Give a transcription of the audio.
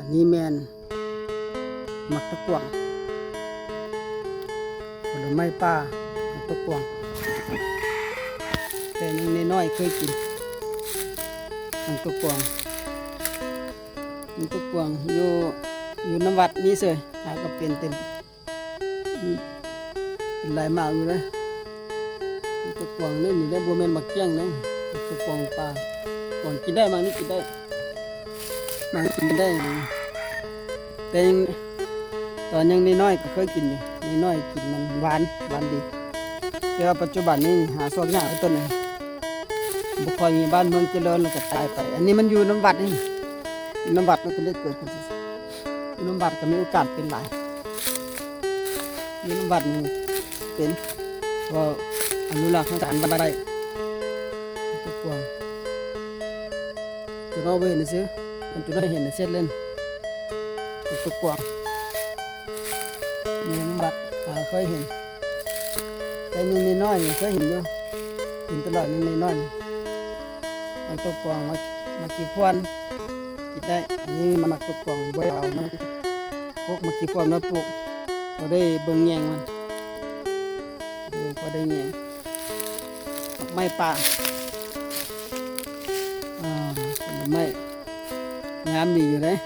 นนี้แมนมักตะกวงผลไม้ป่ามักตะกวงแต่ยังน้อยๆเคยกินมักตะกวงมักตะกวงอยู่น้ำวัดนี้เสยหาก็เป็นเต็มเป็นลายมากอยู่เลยมักตะกวงนี่ได้บัวแมนมักเกี้ยงนะมักตะกวงป่ากวงกินได้มานี่กินได้มากินได้แต่ยังตอนยังน้อยๆก็เคยกินอยู่น้อยๆกินมันหวานดีแต่ว่าปัจจุบันนี้หาซอกยากต้นเลยบุคคลมีบ้านเมืองเจริญแล้วก็ตายไปอันนี้มันอยู่น้ำวัดนี่น้ำวัดมันก็เลยเกิดขึ้นน้ำวัดก็มีโอกาสเป็นหลายน้ำวัดนี่เป็นก็อนุรักษ์ทางการบ้านได้ทุกคนจะเอาไปเห็นซื้อมันจะได้เห็นเสร็จเล่นทุกคนมีน้ำวัดเคยเห็นแต่นี่น้อยๆเคยเห็นอยู่เห็นตลอดนี่น้อยๆมันตกกวางมากี่พวนกินได้อันนี้มันมาตกกวางใบเอามันพวกมากี่พวนมาปลูกเราได้เบิ่งแยงมันพอได้แยงไม้ป่าผลไม้งามดีอยู่เลย